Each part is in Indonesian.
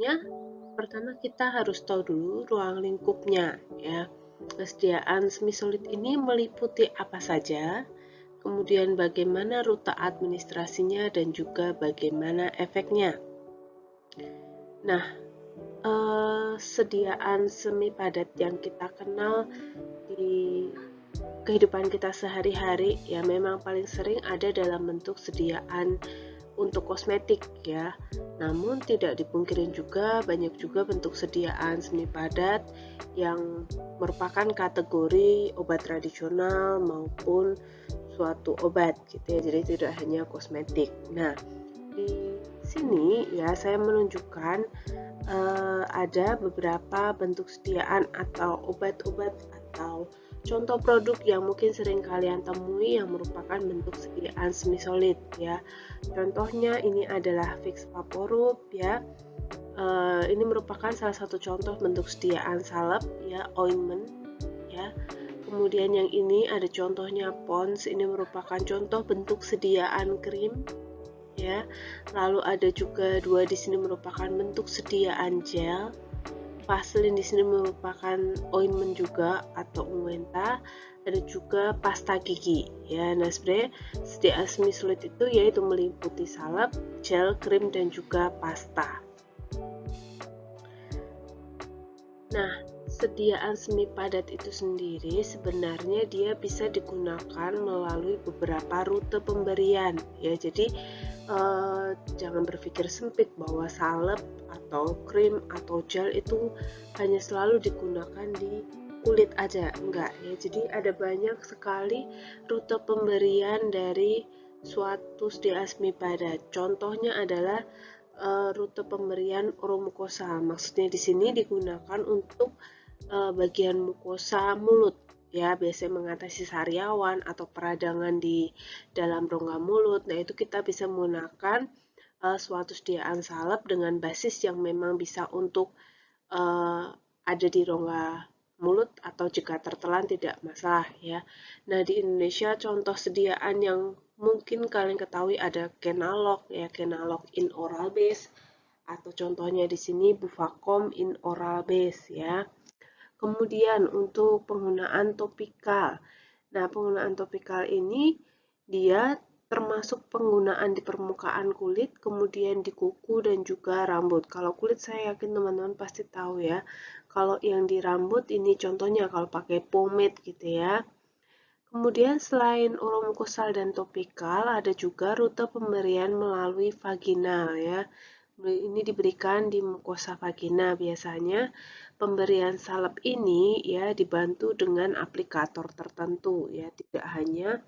tentunya pertama kita harus tahu dulu ruang lingkupnya ya. Kesediaan semi solid ini meliputi apa saja, kemudian bagaimana rute administrasinya dan juga bagaimana efeknya. Nah, sediaan semi padat yang kita kenal di kehidupan kita sehari-hari ya memang paling sering ada dalam bentuk sediaan untuk kosmetik ya. Namun tidak dipungkiri juga banyak juga bentuk sediaan semi padat yang merupakan kategori obat tradisional maupun suatu obat gitu ya. Jadi tidak hanya kosmetik. Nah, di sini ya saya menunjukkan ada beberapa bentuk sediaan atau obat-obat atau contoh produk yang mungkin sering kalian temui yang merupakan bentuk sediaan semi solid ya. Contohnya ini adalah Vicks Vaporub ya. Ini merupakan salah satu contoh bentuk sediaan salep ya, ointment ya. Kemudian yang ini ada contohnya Pond's, ini merupakan contoh bentuk sediaan krim ya. Lalu ada juga dua di sini merupakan bentuk sediaan gel. Vaseline di sini merupakan ointment juga atau unguenta. Ada juga pasta gigi ya. Nah, sebenarnya sediaan semi solid itu yaitu meliputi salep, gel, krim dan juga pasta. Nah, sediaan semi padat itu sendiri sebenarnya dia bisa digunakan melalui beberapa rute pemberian ya. Jadi jangan berpikir sempit bahwa salep atau krim atau gel itu hanya selalu digunakan di kulit aja, enggak ya. Jadi ada banyak sekali rute pemberian dari suatu sediaan semi padat. Contohnya adalah rute pemberian oromukosa. Maksudnya di sini digunakan untuk bagian mukosa mulut ya, biasanya mengatasi sariawan atau peradangan di dalam rongga mulut. Nah, itu kita bisa menggunakan suatu sediaan salep dengan basis yang memang bisa untuk ada di rongga mulut atau jika tertelan tidak masalah ya. Nah, di Indonesia contoh sediaan yang mungkin kalian ketahui ada Kenalog ya, Kenalog in oral base atau contohnya di sini Bufacom in oral base ya. Kemudian untuk penggunaan topikal. Nah, penggunaan topikal ini dia termasuk penggunaan di permukaan kulit, kemudian di kuku dan juga rambut. Kalau kulit saya yakin teman-teman pasti tahu ya. Kalau yang di rambut ini contohnya kalau pakai pomade gitu ya. Kemudian selain oromukosal dan topikal, ada juga rute pemberian melalui vaginal ya. Ini diberikan di mukosa vagina biasanya. Pemberian salep ini ya dibantu dengan aplikator tertentu ya, tidak hanya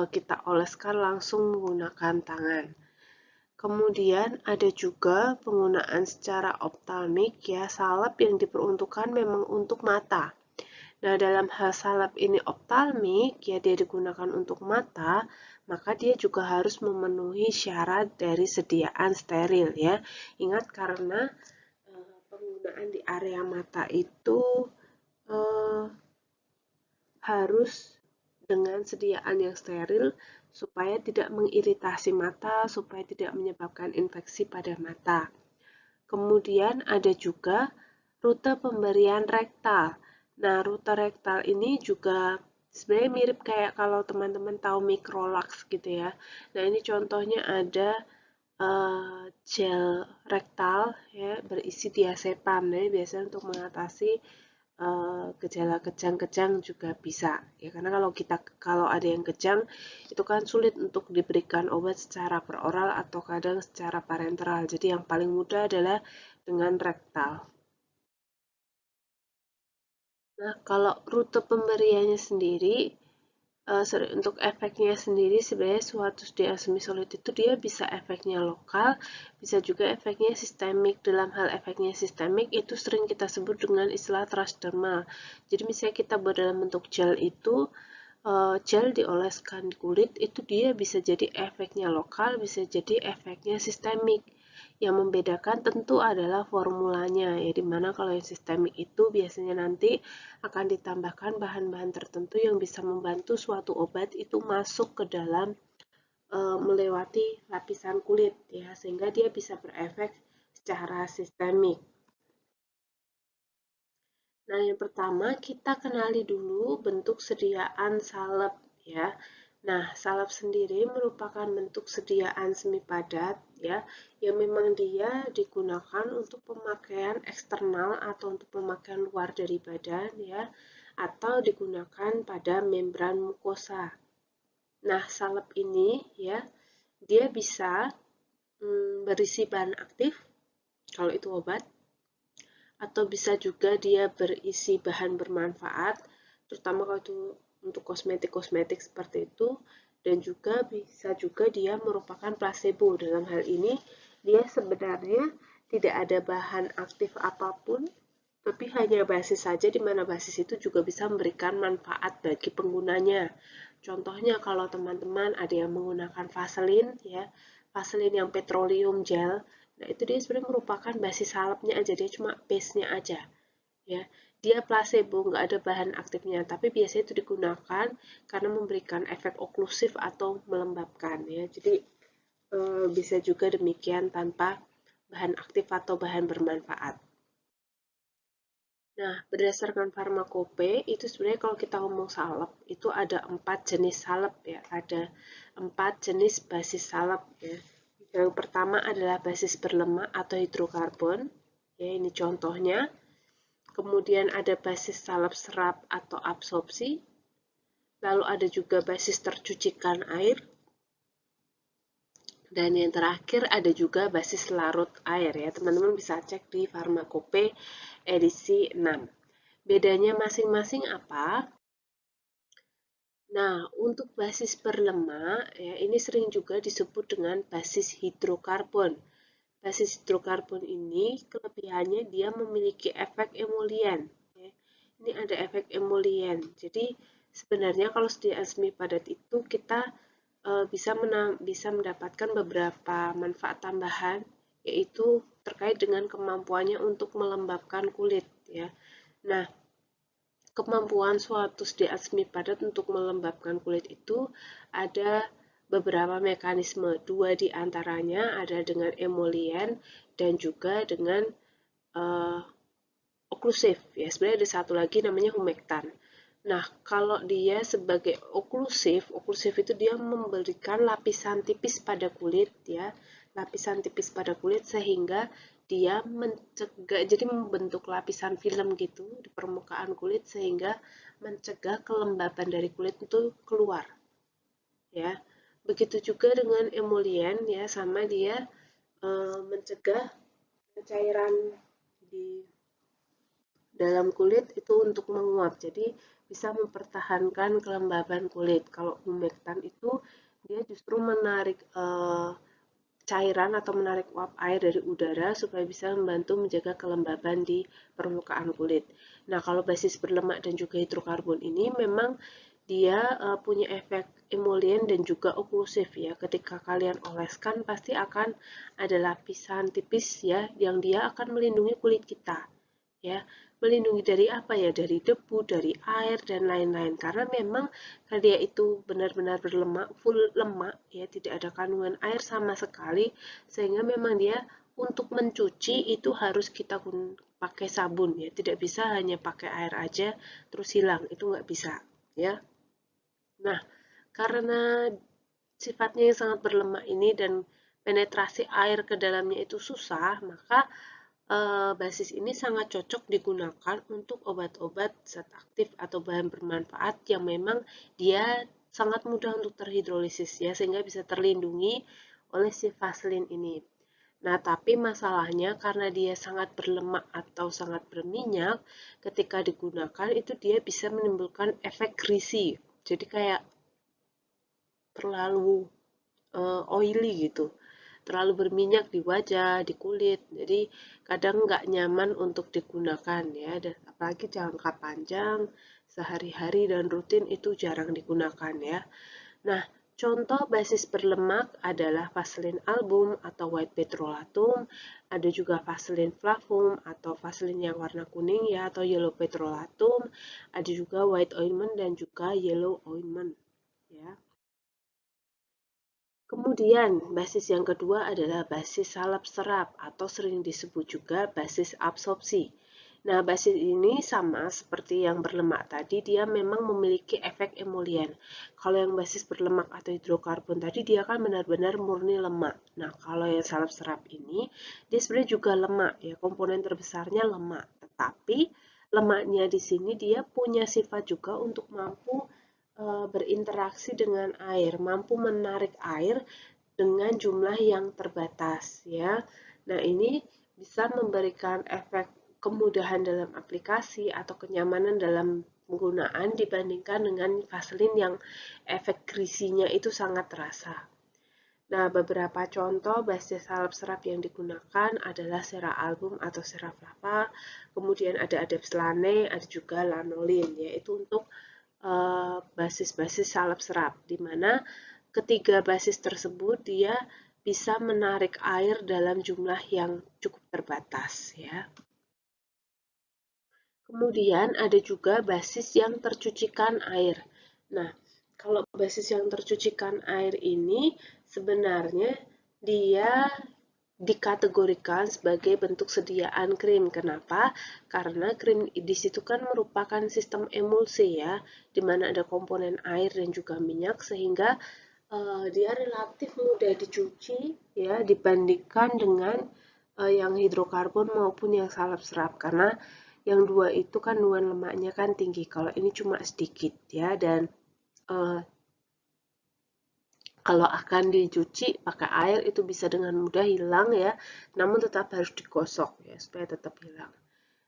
kita oleskan langsung menggunakan tangan. Kemudian ada juga penggunaan secara optalmik ya, salep yang diperuntukkan memang untuk mata. Nah, dalam hal salep ini optalmik, ya dia digunakan untuk mata, maka dia juga harus memenuhi syarat dari sediaan steril ya. Ingat karena penggunaan di area mata itu harus dengan sediaan yang steril supaya tidak mengiritasi mata, supaya tidak menyebabkan infeksi pada mata. Kemudian ada juga rute pemberian rektal. Nah, rute rektal ini juga sebenarnya mirip kayak kalau teman-teman tahu Microlax gitu ya. Nah, ini contohnya ada gel rektal ya berisi diazepam. Nah, ini biasanya untuk mengatasi gejala kejang-kejang juga bisa ya, karena kalau ada yang kejang itu kan sulit untuk diberikan obat secara peroral atau kadang secara parenteral. Jadi yang paling mudah adalah dengan rektal. Nah, kalau rute pemberiannya sendiri, untuk efeknya sendiri sebenarnya suatu sediaan semi solid itu dia bisa efeknya lokal, bisa juga efeknya sistemik. Dalam hal efeknya sistemik itu sering kita sebut dengan istilah transdermal. Jadi misalnya kita buat dalam bentuk gel itu, gel dioleskan di kulit itu dia bisa jadi efeknya lokal, bisa jadi efeknya sistemik. Yang membedakan tentu adalah formulanya, ya dimana kalau yang sistemik itu biasanya nanti akan ditambahkan bahan-bahan tertentu yang bisa membantu suatu obat itu masuk ke dalam melewati lapisan kulit ya, sehingga dia bisa berefek secara sistemik. Nah, yang pertama kita kenali dulu bentuk sediaan salep ya. Nah, salep sendiri merupakan bentuk sediaan semi padat ya, yang memang dia digunakan untuk pemakaian eksternal atau untuk pemakaian luar dari badan ya, atau digunakan pada membran mukosa. Nah, salep ini ya, dia bisa berisi bahan aktif kalau itu obat, atau bisa juga dia berisi bahan bermanfaat, terutama kalau itu untuk kosmetik-kosmetik seperti itu, dan juga bisa juga dia merupakan placebo. Dalam hal ini, dia sebenarnya tidak ada bahan aktif apapun, tapi hanya basis saja, di mana basis itu juga bisa memberikan manfaat bagi penggunanya. Contohnya kalau teman-teman ada yang menggunakan Vaseline ya, Vaseline yang petroleum gel, nah itu dia sebenarnya merupakan basis salepnya aja, dia cuma base-nya aja ya. Dia placebo, nggak ada bahan aktifnya, tapi biasanya itu digunakan karena memberikan efek oklusif atau melembabkan ya. Jadi bisa juga demikian tanpa bahan aktif atau bahan bermanfaat. Nah, berdasarkan farmakope, itu sebenarnya kalau kita ngomong salep, itu ada 4 jenis salep ya. Ada 4 jenis basis salep ya. Yang pertama adalah basis berlemak atau hidrokarbon. Ya, ini contohnya. Kemudian ada basis salep serap atau absorpsi. Lalu ada juga basis tercucikan air. Dan yang terakhir ada juga basis larut air ya. Teman-teman bisa cek di farmakope edisi 6. Bedanya masing-masing apa? Nah, untuk basis berlemak, ya, ini sering juga disebut dengan basis hidrokarbon. Basis hidrokarbon ini kelebihannya dia memiliki efek emulien. Ya. Ini ada efek emulien. Jadi sebenarnya kalau sediaan semi padat itu kita bisa mendapatkan beberapa manfaat tambahan, yaitu terkait dengan kemampuannya untuk melembabkan kulit. Ya. Nah, kemampuan suatu sediaan semi padat untuk melembabkan kulit itu ada beberapa mekanisme. Dua di antaranya ada dengan emulien dan juga dengan oklusif. Ya, sebenarnya ada satu lagi namanya humektan. Nah, kalau dia sebagai oklusif itu dia memberikan lapisan tipis pada kulit ya, lapisan tipis pada kulit sehingga dia mencegah, jadi membentuk lapisan film gitu di permukaan kulit sehingga mencegah kelembaban dari kulit itu keluar. Ya, begitu juga dengan emulien ya, sama dia mencegah cairan di dalam kulit itu untuk menguap, jadi bisa mempertahankan kelembaban kulit. Kalau humektan itu dia justru menarik cairan atau menarik uap air dari udara supaya bisa membantu menjaga kelembaban di permukaan kulit. Nah, kalau basis berlemak dan juga hidrokarbon ini memang dia punya efek emulien dan juga oklusif ya. Ketika kalian oleskan pasti akan ada lapisan tipis ya yang dia akan melindungi kulit kita ya. Melindungi dari apa ya? Dari debu, dari air dan lain-lain. Karena memang dia itu benar-benar berlemak, full lemak ya, tidak ada kandungan air sama sekali, sehingga memang dia untuk mencuci itu harus kita pakai sabun ya, tidak bisa hanya pakai air aja terus hilang, itu nggak bisa ya. Nah, karena sifatnya yang sangat berlemak ini dan penetrasi air ke dalamnya itu susah, maka basis ini sangat cocok digunakan untuk obat-obat zat aktif atau bahan bermanfaat yang memang dia sangat mudah untuk terhidrolisis ya, sehingga bisa terlindungi oleh si Vaseline ini. Nah, tapi masalahnya karena dia sangat berlemak atau sangat berminyak, ketika digunakan itu dia bisa menimbulkan efek greasy. Jadi kayak terlalu oily gitu, terlalu berminyak di wajah, di kulit, jadi kadang nggak nyaman untuk digunakan ya, dan apalagi jangka panjang, sehari-hari dan rutin itu jarang digunakan ya. Nah, contoh basis berlemak adalah Vaseline album atau white petrolatum, ada juga Vaseline flavum atau Vaseline yang warna kuning ya, atau yellow petrolatum, ada juga white ointment dan juga yellow ointment ya. Kemudian, basis yang kedua adalah basis salep serap atau sering disebut juga basis absorpsi. Nah, basis ini sama seperti yang berlemak tadi, dia memang memiliki efek emolian. Kalau yang basis berlemak atau hidrokarbon tadi, dia kan benar-benar murni lemak. Nah, kalau yang salep serap ini, dia sebenarnya juga lemak, ya, komponen terbesarnya lemak. Tetapi, lemaknya di sini dia punya sifat juga untuk mampu berinteraksi dengan air, mampu menarik air dengan jumlah yang terbatas ya. Nah, ini bisa memberikan efek kemudahan dalam aplikasi atau kenyamanan dalam penggunaan dibandingkan dengan vaselin yang efek greasy-nya itu sangat terasa. Nah, beberapa contoh basis salep serap yang digunakan adalah sera album atau sera flava, kemudian ada adepslane, ada juga lanolin, yaitu untuk basis-basis salep serap, di mana ketiga basis tersebut dia bisa menarik air dalam jumlah yang cukup terbatas ya. Kemudian ada juga basis yang tercucikan air. Nah, kalau basis yang tercucikan air ini sebenarnya dia dikategorikan sebagai bentuk sediaan krim. Kenapa? Karena krim di situ kan merupakan sistem emulsi ya, di mana ada komponen air dan juga minyak sehingga dia relatif mudah dicuci ya dibandingkan dengan yang hidrokarbon maupun yang salep serap karena yang dua itu kandungan lemaknya kan tinggi. Kalau ini cuma sedikit ya dan uh, kalau akan dicuci pakai air itu bisa dengan mudah hilang ya, namun tetap harus digosok ya supaya tetap hilang.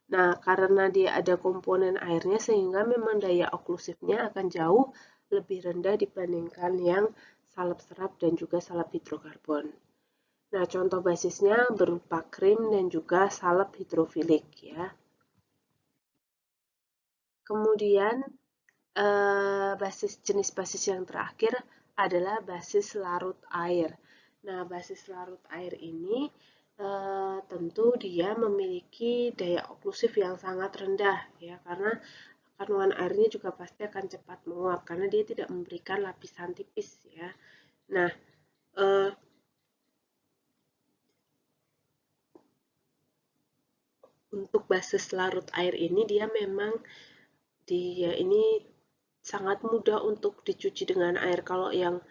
Nah, karena dia ada komponen airnya sehingga memang daya oklusifnya akan jauh lebih rendah dibandingkan yang salep serap dan juga salep hidrokarbon. Nah, contoh basisnya berupa krim dan juga salep hidrofilik ya. Kemudian jenis basis yang terakhir adalah basis larut air. Nah, basis larut air ini tentu dia memiliki daya oklusif yang sangat rendah ya karena kandungan airnya juga pasti akan cepat menguap karena dia tidak memberikan lapisan tipis ya. Nah, untuk basis larut air ini dia memang ini sangat mudah untuk dicuci dengan air. Kalau yang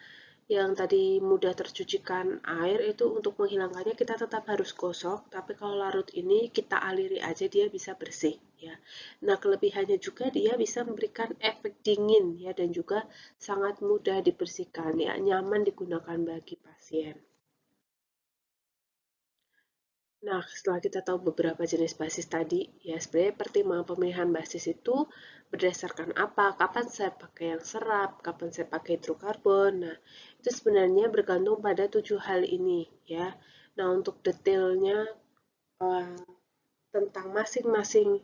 tadi mudah tercucikan air itu untuk menghilangkannya kita tetap harus gosok, tapi kalau larut ini kita aliri aja dia bisa bersih ya. Nah, kelebihannya juga dia bisa memberikan efek dingin ya dan juga sangat mudah dibersihkan ya, nyaman digunakan bagi pasien. Nah, setelah kita tahu beberapa jenis basis tadi, ya sebenarnya pertimbangan pemilihan basis itu berdasarkan apa? Kapan saya pakai yang serap, kapan saya pakai hidrokarbon. Nah, itu sebenarnya bergantung pada 7 hal ini, ya. Nah, untuk detailnya tentang masing-masing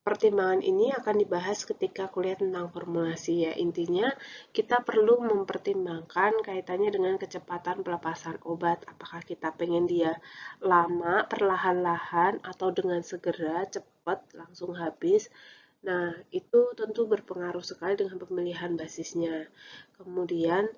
pertimbangan ini akan dibahas ketika kuliah tentang formulasi ya. Intinya kita perlu mempertimbangkan kaitannya dengan kecepatan pelepasan obat. Apakah kita pengen dia lama, perlahan-lahan, atau dengan segera, cepat, langsung habis. Nah, itu tentu berpengaruh sekali dengan pemilihan basisnya. Kemudian,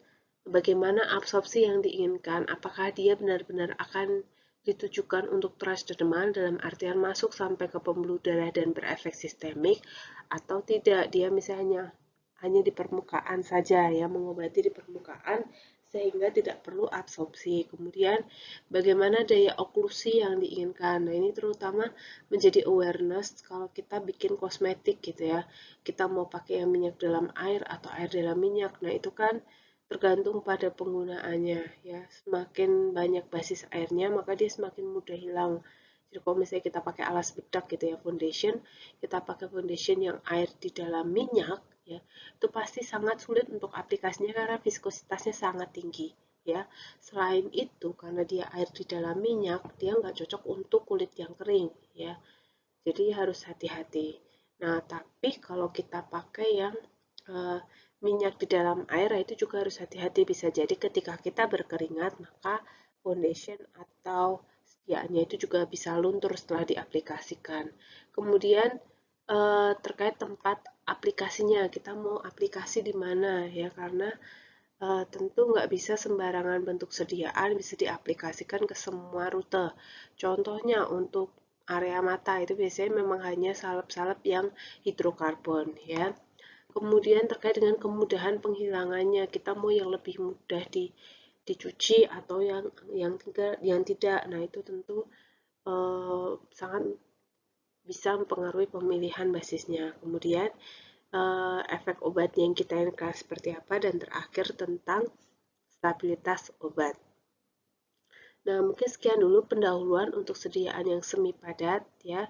bagaimana absorpsi yang diinginkan? Apakah dia benar-benar akan ditujukan untuk transdermal dalam artian masuk sampai ke pembuluh darah dan berefek sistemik atau tidak, dia misalnya hanya di permukaan saja ya, mengobati di permukaan sehingga tidak perlu absorpsi. Kemudian bagaimana daya oklusi yang diinginkan. Nah, ini terutama menjadi awareness kalau kita bikin kosmetik gitu ya. Kita mau pakai yang minyak dalam air atau air dalam minyak. Nah, itu kan tergantung pada penggunaannya ya. Semakin banyak basis airnya maka dia semakin mudah hilang. Jadi kalau misalnya kita pakai alas bedak gitu ya, foundation, kita pakai foundation yang air di dalam minyak ya, itu pasti sangat sulit untuk aplikasinya karena viskositasnya sangat tinggi ya. Selain itu karena dia air di dalam minyak, dia nggak cocok untuk kulit yang kering ya. Jadi harus hati-hati. Nah, tapi kalau kita pakai yang minyak di dalam air itu juga harus hati-hati, bisa jadi ketika kita berkeringat maka foundation atau setiaknya itu juga bisa luntur setelah diaplikasikan. Kemudian terkait tempat aplikasinya, kita mau aplikasi di mana ya, karena tentu nggak bisa sembarangan bentuk sediaan bisa diaplikasikan ke semua rute. Contohnya untuk area mata itu biasanya memang hanya salep-salep yang hidrokarbon ya. Kemudian terkait dengan kemudahan penghilangannya, kita mau yang lebih mudah dicuci atau yang tidak. Nah, itu tentu sangat bisa mempengaruhi pemilihan basisnya. Kemudian efek obat yang kita inginkan seperti apa, dan terakhir tentang stabilitas obat. Nah, mungkin sekian dulu pendahuluan untuk sediaan yang semi padat ya.